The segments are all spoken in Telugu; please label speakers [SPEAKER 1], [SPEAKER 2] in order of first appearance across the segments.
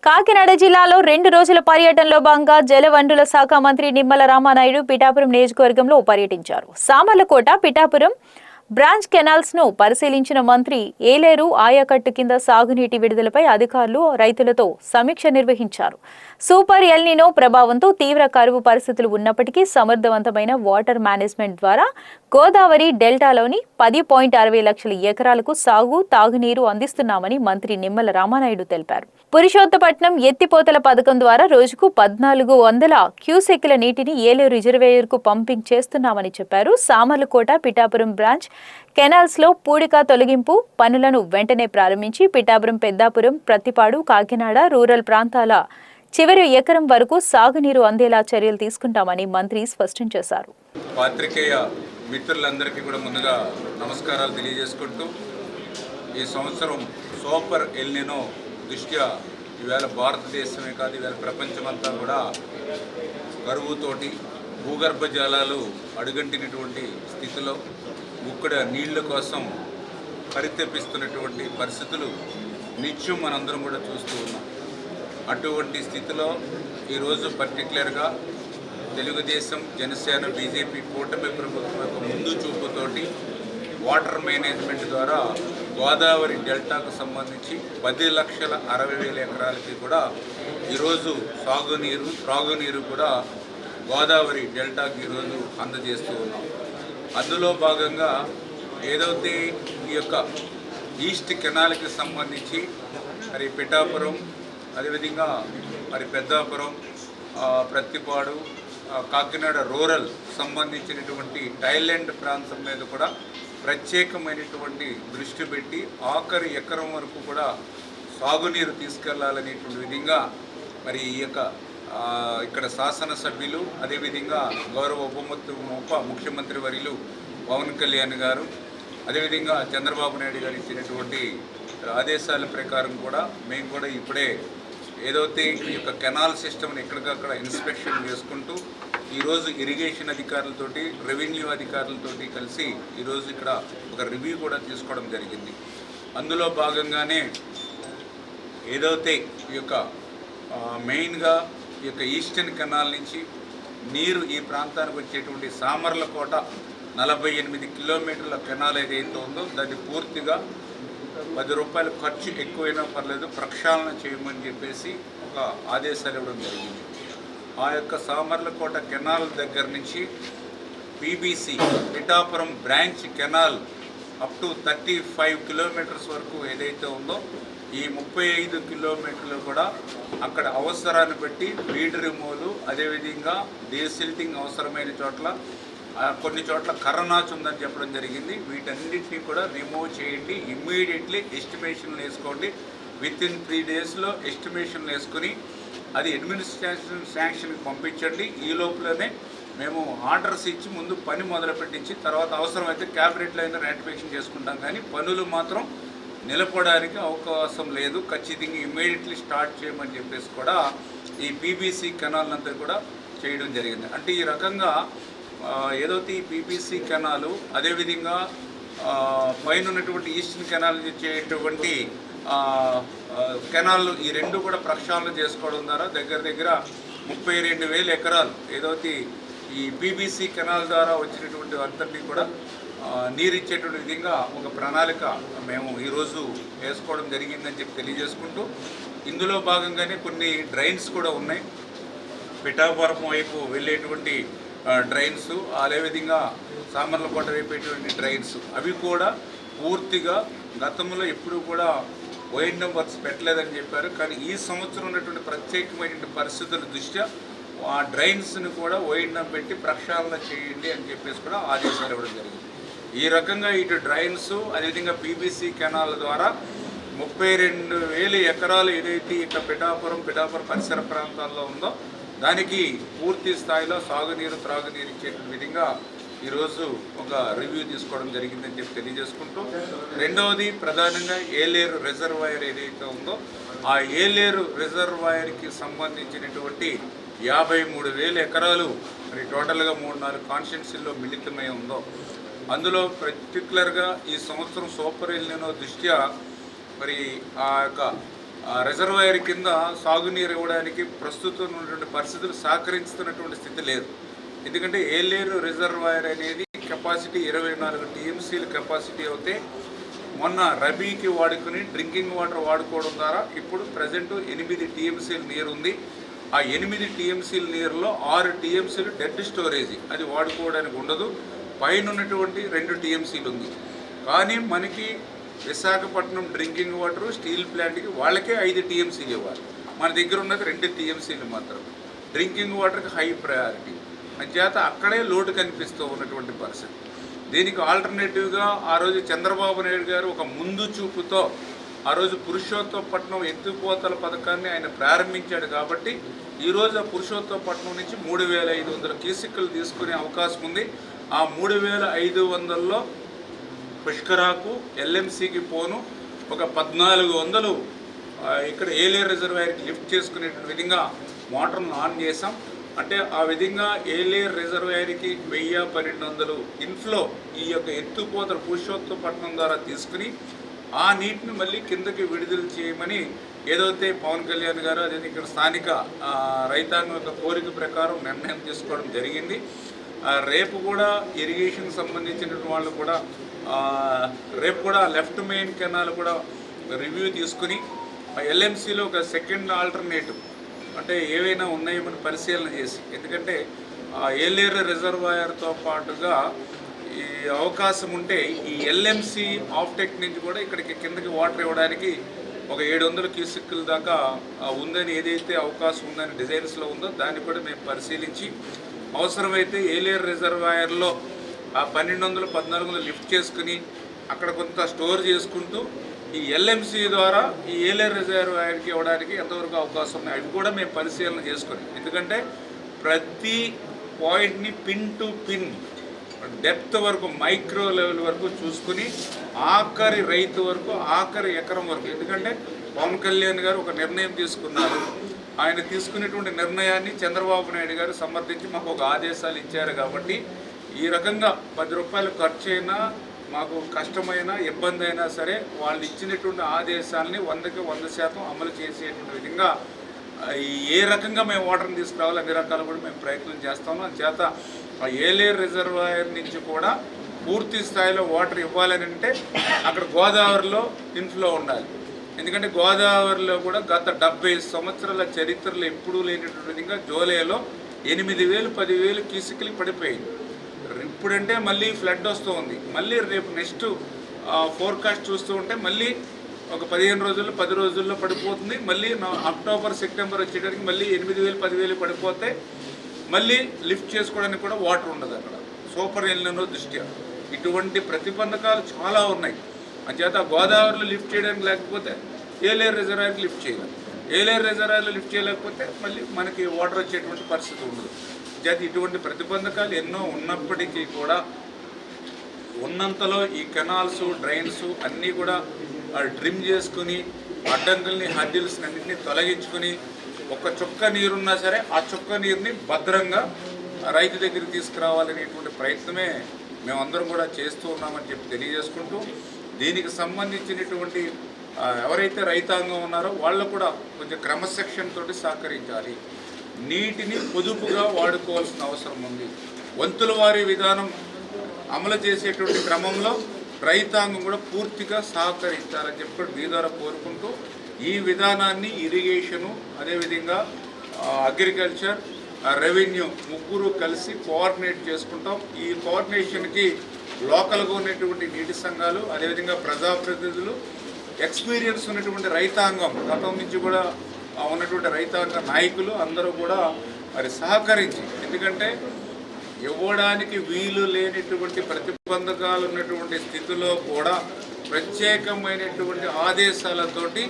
[SPEAKER 1] కాకినాడ జిల్లాలో 2 రోజుల పర్యటనలో భాగంగా జలవనరుల శాఖ మంత్రి నిమ్మల రామానాయుడు పిఠాపురం నియోజకవర్గంలో పర్యటించారు. సామర్లకోట, పిఠాపురం బ్రాంచ్ కెనాల్స్ ను పరిశీలించిన మంత్రి ఏలేరు ఆయకట్టు కింద సాగునీటి విడుదలపై అధికారులు, రైతులతో సమీక్ష నిర్వహించారు. సూపర్ ఎల్నినో ప్రభావంతో తీవ్ర కరువు పరిస్థితులు ఉన్నప్పటికీ సమర్థవంతమైన వాటర్ మేనేజ్మెంట్ ద్వారా గోదావరి డెల్టాలోని 10.60 లక్షల ఎకరాలకు సాగు, తాగునీరు అందిస్తున్నామని మంత్రి నిమ్మల రామానాయుడు తెలిపారు. పురుషోత్తపట్నం ఎత్తిపోతల పథకం ద్వారా రోజుకు 1400 క్యూసెక్కుల నీటిని ఏలేరు రిజర్వేయర్కు పంపింగ్ చేస్తున్నామని చెప్పారు. సామర్లకోట, పిఠాపురం బ్రాంచ్ కెనాల్స్ లో పూడిక తొలగింపు పనులను వెంటనే ప్రారంభించి పిఠాపురం, పెద్దాపురం, ప్రత్తిపాడు, కాకినాడ రూరల్ ప్రాంతాల చివరి ఎకరం వరకు సాగునీరు అందేలా చర్యలు తీసుకుంటామని మంత్రి స్పష్టం చేశారు.
[SPEAKER 2] పాత్రికేయ మిత్రులందరికీ కూడా ముందుగా నమస్కారాలు తెలియజేసుకుంటూ, ఈ సంవత్సరం సూపర్ ఎల్నినో దృష్ట్యా ఈవేళ భారతదేశమే కాదు, ఈవేళ ప్రపంచమంతా కూడా కరువుతోటి భూగర్భ జలాలు అడుగంటినటువంటి స్థితిలో ముక్కడ నీళ్ల కోసం పరితపిస్తున్నటువంటి పరిస్థితులు నిత్యం మనందరం కూడా చూస్తూ ఉన్నాం. అటువంటి స్థితిలో ఈరోజు పర్టికులర్గా తెలుగుదేశం, జనసేన, బీజేపీ కూటమి ప్రభుత్వం యొక్క ముందు చూపుతోటి వాటర్ మేనేజ్మెంట్ ద్వారా గోదావరి డెల్టాకు సంబంధించి 10,60,000 ఎకరాలకి కూడా ఈరోజు సాగునీరు, త్రాగునీరు కూడా గోదావరి డెల్టాకి ఈరోజు అందజేస్తూ ఉన్నాం. అందులో భాగంగా ఏదైతే ఈ యొక్క ఈస్ట్ కెనాల్కి సంబంధించి మరి పిఠాపురం, అదేవిధంగా మరి పెద్దాపురం, ప్రత్తిపాడు, కాకినాడ రూరల్ సంబంధించినటువంటి టైలాండ్ ప్రాంతం మీద కూడా ప్రత్యేకమైనటువంటి దృష్టి పెట్టి ఆఖరి ఎకరం వరకు కూడా సాగునీరు తీసుకెళ్లాలనేటువంటి విధంగా మరి ఈ యొక్క ఇక్కడ శాసనసభ్యులు, అదేవిధంగా గౌరవ ఉప ముఖ్యమంత్రి వర్యులు పవన్ కళ్యాణ్ గారు, అదేవిధంగా చంద్రబాబు నాయుడు గారు ఇచ్చినటువంటి ఆదేశాల ప్రకారం కూడా మేము కూడా ఇప్పుడే ఏదైతే ఈ యొక్క కెనాల్ సిస్టమ్ని ఎక్కడికక్కడ ఇన్స్పెక్షన్ చేసుకుంటూ ఈరోజు ఇరిగేషన్ అధికారులతోటి, రెవెన్యూ అధికారులతోటి కలిసి ఈరోజు ఇక్కడ ఒక రివ్యూ కూడా తీసుకోవడం జరిగింది. అందులో భాగంగానే ఏదైతే ఈ యొక్క మెయిన్గా ఈ యొక్క ఈస్టర్న్ కెనాల్ నుంచి నీరు ఈ ప్రాంతానికి వచ్చేటువంటి సామర్లకోట 48 కిలోమీటర్ల కెనాల్ ఏదైతే ఉందో దాన్ని పూర్తిగా ₹10 ఖర్చు ఎక్కువైనా పర్లేదు ప్రక్షాళన చేయమని చెప్పేసి ఒక ఆదేశాలు ఇవ్వడం జరిగింది. ఆ యొక్క సామర్లకోట కెనాల్ దగ్గర నుంచి PBC Pithapuram branch canal up to 35 kilometres వరకు ఏదైతే ఉందో ఈ 35 కిలోమీటర్లు కూడా అక్కడ అవసరాన్ని బట్టి వీడ్ రిమూవల్, అదేవిధంగా డీసిల్టింగ్ అవసరమైన చోట్ల, కొన్ని చోట్ల కర్రనాచు ఉందని చెప్పడం జరిగింది. వీటన్నిటినీ కూడా రిమూవ్ చేయండి, ఇమ్మీడియట్లీ ఎస్టిమేషన్లు వేసుకోండి, విత్ ఇన్ 3 డేస్లో ఎస్టిమేషన్లు వేసుకుని అది అడ్మినిస్ట్రేషన్ శాంక్షన్కి పంపించండి. ఈ లోపలనే మేము ఆర్డర్స్ ఇచ్చి ముందు పని మొదలు పెట్టించి తర్వాత అవసరమైతే క్యాబినెట్లో అయినా రాటిఫికేషన్ చేసుకుంటాం, కానీ పనులు మాత్రం నిలపడానికి అవకాశం లేదు, ఖచ్చితంగా ఇమ్మీడియట్లీ స్టార్ట్ చేయమని చెప్పేసి కూడా ఈ పీబీసీ కెనాల్ అంతా కూడా చేయడం జరిగింది. అంటే ఈ రకంగా ఏదైతే ఈ పీబీసీ కెనాలు, అదేవిధంగా పైన ఉన్నటువంటి ఈస్టర్న్ కెనాల్ ఇచ్చేటువంటి కెనాల్ ఈ రెండు కూడా ప్రక్షాళన చేసుకోవడం ద్వారా దగ్గర 32,000 ఎకరాలు ఏదైతే ఈ పీబీసీ కెనాల్ ద్వారా వచ్చినటువంటి అంతటినీ కూడా నీరిచ్చేటువంటి విధంగా ఒక ప్రణాళిక మేము ఈరోజు వేసుకోవడం జరిగిందని చెప్పి తెలియజేసుకుంటూ, ఇందులో భాగంగానే కొన్ని డ్రైన్స్ కూడా ఉన్నాయి. పిఠాపురం వైపు వెళ్ళేటువంటి డ్రైన్స్, అదేవిధంగా సామర్లకోట వైపేటువంటి డ్రైన్స్, అవి కూడా పూర్తిగా గతంలో ఎప్పుడూ కూడా వైండ్ వర్క్స్ పెట్టలేదని చెప్పారు. కానీ ఈ సంవత్సరం ఉన్నటువంటి ప్రత్యేకమైన పరిస్థితుల దృష్ట్యా ఆ డ్రైన్స్ని కూడా వైండ్ పెట్టి ప్రక్షాళన చేయండి అని చెప్పేసి కూడా ఆదేశాలు ఇవ్వడం జరిగింది. ఈ రకంగా ఇటు డ్రైన్స్, అదేవిధంగా పీబీసీ కెనాల్ ద్వారా 32,000 ఎకరాలు ఏదైతే ఇక పిఠాపురం పరిసర ప్రాంతాల్లో ఉందో దానికి పూర్తి స్థాయిలో సాగునీరు, త్రాగునీరు ఇచ్చే విధంగా ఈరోజు ఒక రివ్యూ తీసుకోవడం జరిగిందని చెప్పి తెలియజేసుకుంటూ, రెండవది ప్రధానంగా ఏలేరు రిజర్వాయర్ ఏదైతే ఉందో ఆ ఏలేరు రిజర్వాయర్కి సంబంధించినటువంటి 53,000 ఎకరాలు మరి టోటల్గా 3-4 కాన్స్టిట్యున్సీల్లో మిళితమై ఉందో అందులో పర్టికులర్గా ఈ సంవత్సరం సూపర్ ఎల్నినో దృష్ట్యా మరి ఆ యొక్క రిజర్వాయర్ కింద సాగునీరు ఇవ్వడానికి ప్రస్తుతం ఉన్నటువంటి పరిస్థితులు సహకరిస్తున్నటువంటి స్థితి లేదు. ఎందుకంటే ఏలేరు రిజర్వాయర్ అనేది కెపాసిటీ 24 టీఎంసీల కెపాసిటీ అవుతే మొన్న రబీకి వాడుకుని డ్రింకింగ్ వాటర్ వాడుకోవడం ద్వారా ఇప్పుడు ప్రజెంట్ 8 టీఎంసీల నీరు ఉంది. ఆ 8 టీఎంసీల నీరులో 6 టీఎంసీలు డెడ్ స్టోరేజీ, అది వాడుకోవడానికి ఉండదు. పైన ఉన్నటువంటి 2 టీఎంసీలు ఉంది. కానీ మనకి విశాఖపట్నం డ్రింకింగ్ వాటర్ స్టీల్ ప్లాంట్కి వాళ్ళకే 5 టీఎంసీలు ఇవ్వాలి. మన దగ్గర ఉన్నది 2 టీఎంసీలు మాత్రం. డ్రింకింగ్ వాటర్కి హై ప్రయారిటీ అంచేత అక్కడే లోటు కనిపిస్తూ ఉన్నటువంటి పరిస్థితి. దీనికి ఆల్టర్నేటివ్గా ఆ రోజు చంద్రబాబు నాయుడు గారు ఒక ముందు చూపుతో ఆ రోజు పురుషోత్తపట్నం ఎత్తిపోతల పథకాన్ని ఆయన ప్రారంభించాడు. కాబట్టి ఈరోజు ఆ పురుషోత్తపట్నం నుంచి 3,500 క్యూసెక్కులు తీసుకునే అవకాశం ఉంది. ఆ 3,500లో పుష్కరాకు ఎల్ఎంసీకి పోను ఒక 1,400 ఇక్కడ ఏలేరు రిజర్వాయర్కి లిఫ్ట్ చేసుకునే విధంగా మోటార్ను ఆన్ చేసాం. అంటే ఆ విధంగా ఏలేరు రిజర్వాయర్కి 1,000-1,200 ఇన్ఫ్లో ఈ యొక్క ఎత్తుపోతల పురుషోత్తపట్నం ద్వారా తీసుకుని ఆ నీటిని మళ్ళీ కిందకి విడుదల చేయమని ఏదైతే పవన్ కళ్యాణ్ గారు అదే ఇక్కడ స్థానిక రైతాంగం యొక్క కోరిక ప్రకారం నిర్ణయం తీసుకోవడం జరిగింది. రేపు కూడా ఇరిగేషన్ సంబంధించిన వాళ్ళు కూడా రేపు కూడా లెఫ్ట్ మెయిన్ కెనాల్ కూడా రివ్యూ తీసుకుని ఎల్ఎంసీలో ఒక సెకండ్ ఆల్టర్నేటివ్ అంటే ఏవైనా ఉన్నాయేమని పరిశీలన చేసి, ఎందుకంటే ఏలేరు రిజర్వాయర్తో పాటుగా ఈ అవకాశం ఉంటే ఈ ఎల్ఎంసీ ఆఫ్టెక్ నుంచి కూడా ఇక్కడికి కిందకి వాటర్ ఇవ్వడానికి ఒక 700 క్యూసెక్కుల దాకా ఉందని ఏదైతే అవకాశం ఉందని డిజైన్స్లో ఉందో దాన్ని కూడా మేము పరిశీలించి అవసరమైతే ఏలేరు రిజర్వాయర్లో ఆ 1,200-1,400 లిఫ్ట్ చేసుకుని అక్కడ కొంత స్టోర్ చేసుకుంటూ ఈ ఎల్ఎంసీ ద్వారా ఈ ఏలేరు రిజర్వాయర్కి ఇవ్వడానికి ఎంతవరకు అవకాశం ఉన్నాయి అవి కూడా మేము పరిశీలన చేసుకుని, ఎందుకంటే ప్రతి పాయింట్ని పిన్ టు పిన్ డెప్త్ వరకు మైక్రో లెవెల్ వరకు చూసుకుని ఆఖరి రైతు వరకు ఆఖరి ఎకరం వరకు, ఎందుకంటే పవన్ కళ్యాణ్ గారు ఒక నిర్ణయం తీసుకున్నారు. ఆయన తీసుకునేటువంటి నిర్ణయాన్ని చంద్రబాబు నాయుడు గారు సమర్థించి మాకు ఒక ఆదేశాలు ఇచ్చారు. కాబట్టి ఈ రకంగా 10 రూపాయలు ఖర్చు అయినా మాకు కష్టమైన ఇబ్బంది అయినా సరే వాళ్ళు ఇచ్చినటువంటి ఆదేశాలని 100కి 100% అమలు చేసేటువంటి విధంగా ఏ రకంగా మేము వాటర్ని తీసుకురావాలి అన్ని రకాలు కూడా మేము ప్రయత్నం చేస్తాము. అందుచేత ఏలేరు రిజర్వాయర్ నుంచి కూడా పూర్తి స్థాయిలో వాటర్ ఇవ్వాలని అంటే అక్కడ గోదావరిలో ఇన్ఫ్లో ఉండాలి. ఎందుకంటే గోదావరిలో కూడా గత 70 సంవత్సరాల చరిత్రలో ఎప్పుడూ లేనటువంటి విధంగా జూలైలో 8,000-10,000 క్యూసెక్కులు పడిపోయింది. ఇప్పుడంటే మళ్ళీ ఫ్లడ్ వస్తూ ఉంది. మళ్ళీ రేపు నెక్స్ట్ ఫోర్కాస్ట్ చూస్తూ ఉంటే మళ్ళీ ఒక 15 రోజుల్లో 10 రోజుల్లో పడిపోతుంది. మళ్ళీ అక్టోబర్ సెప్టెంబర్ వచ్చేటరికి మళ్ళీ 8,000-10,000 పడిపోతే మళ్ళీ లిఫ్ట్ చేసుకోవడానికి కూడా వాటర్ ఉండదు అక్కడ సూపర్ ఎల్నినో దృష్ట్యా. ఇటువంటి ప్రతిబంధకాలు చాలా ఉన్నాయి. అంచేత గోదావరిలో లిఫ్ట్ చేయడానికి లేకపోతే ఏలేరు రిజర్వాయర్కి లిఫ్ట్ చేయాలి. ఏలేరు రిజర్వాయర్లో లిఫ్ట్ చేయలేకపోతే మళ్ళీ మనకి వాటర్ వచ్చేటువంటి పరిస్థితి ఉండదు. అంచేత ఇటువంటి ప్రతిబంధకాలు ఎన్నో ఉన్నప్పటికీ కూడా ఉన్నంతలో ఈ కెనాల్స్ డ్రైన్స్ అన్నీ కూడా ట్రిమ్ చేసుకుని అడ్డంకుల్ని హడ్డిల్స్ని అన్నింటినీ తొలగించుకుని ఒక చుక్క నీరున్నా సరే ఆ చుక్క నీరుని భద్రంగా రైతు దగ్గరికి తీసుకురావాలనేటువంటి ప్రయత్నమే మేమందరం కూడా చేస్తూ ఉన్నామని చెప్పి తెలియజేసుకుంటూ, దీనికి సంబంధించినటువంటి ఎవరైతే రైతాంగం ఉన్నారో వాళ్ళు కూడా కొంచెం క్రమశిక్షణ తోటి సహకరించాలి. నీటిని పొదుపుగా వాడుకోవాల్సిన అవసరం ఉంది. వంతుల వారి విధానం అమలు చేసేటువంటి క్రమంలో రైతాంగం కూడా పూర్తిగా సహకరించాలని చెప్పి మీ ద్వారా కోరుకుంటూ ఈ విధానాన్ని ఇరిగేషను అదేవిధంగా అగ్రికల్చర్ రెవెన్యూ ముగ్గురు కలిసి కోఆర్డినేట్ చేసుకుంటాం. ఈ కోఆర్డినేషన్కి లోకల్గా ఉన్నటువంటి నీటి సంఘాలు అదేవిధంగా ప్రజాప్రతినిధులు ఎక్స్పీరియన్స్ ఉన్నటువంటి రైతాంగం గతం నుంచి కూడా ఉన్నటువంటి రైతాంగ నాయకులు అందరూ కూడా మరి సహకరించి, ఎందుకంటే ఇవ్వడానికి వీలు లేనటువంటి ప్రతిబంధకాలు ఉన్నటువంటి స్థితిలో కూడా ప్రత్యేకమైనటువంటి ఆదేశాలతోటి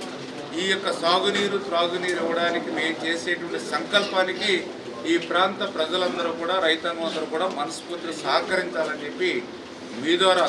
[SPEAKER 2] ఈ యొక్క సాగునీరు త్రాగునీరు ఇవ్వడానికి మేము చేసేటువంటి సంకల్పానికి ఈ ప్రాంత ప్రజలందరూ కూడా రైతాంగం అందరూ కూడా మనస్ఫూర్తిగా సహకరించాలని చెప్పి మీ ద్వారా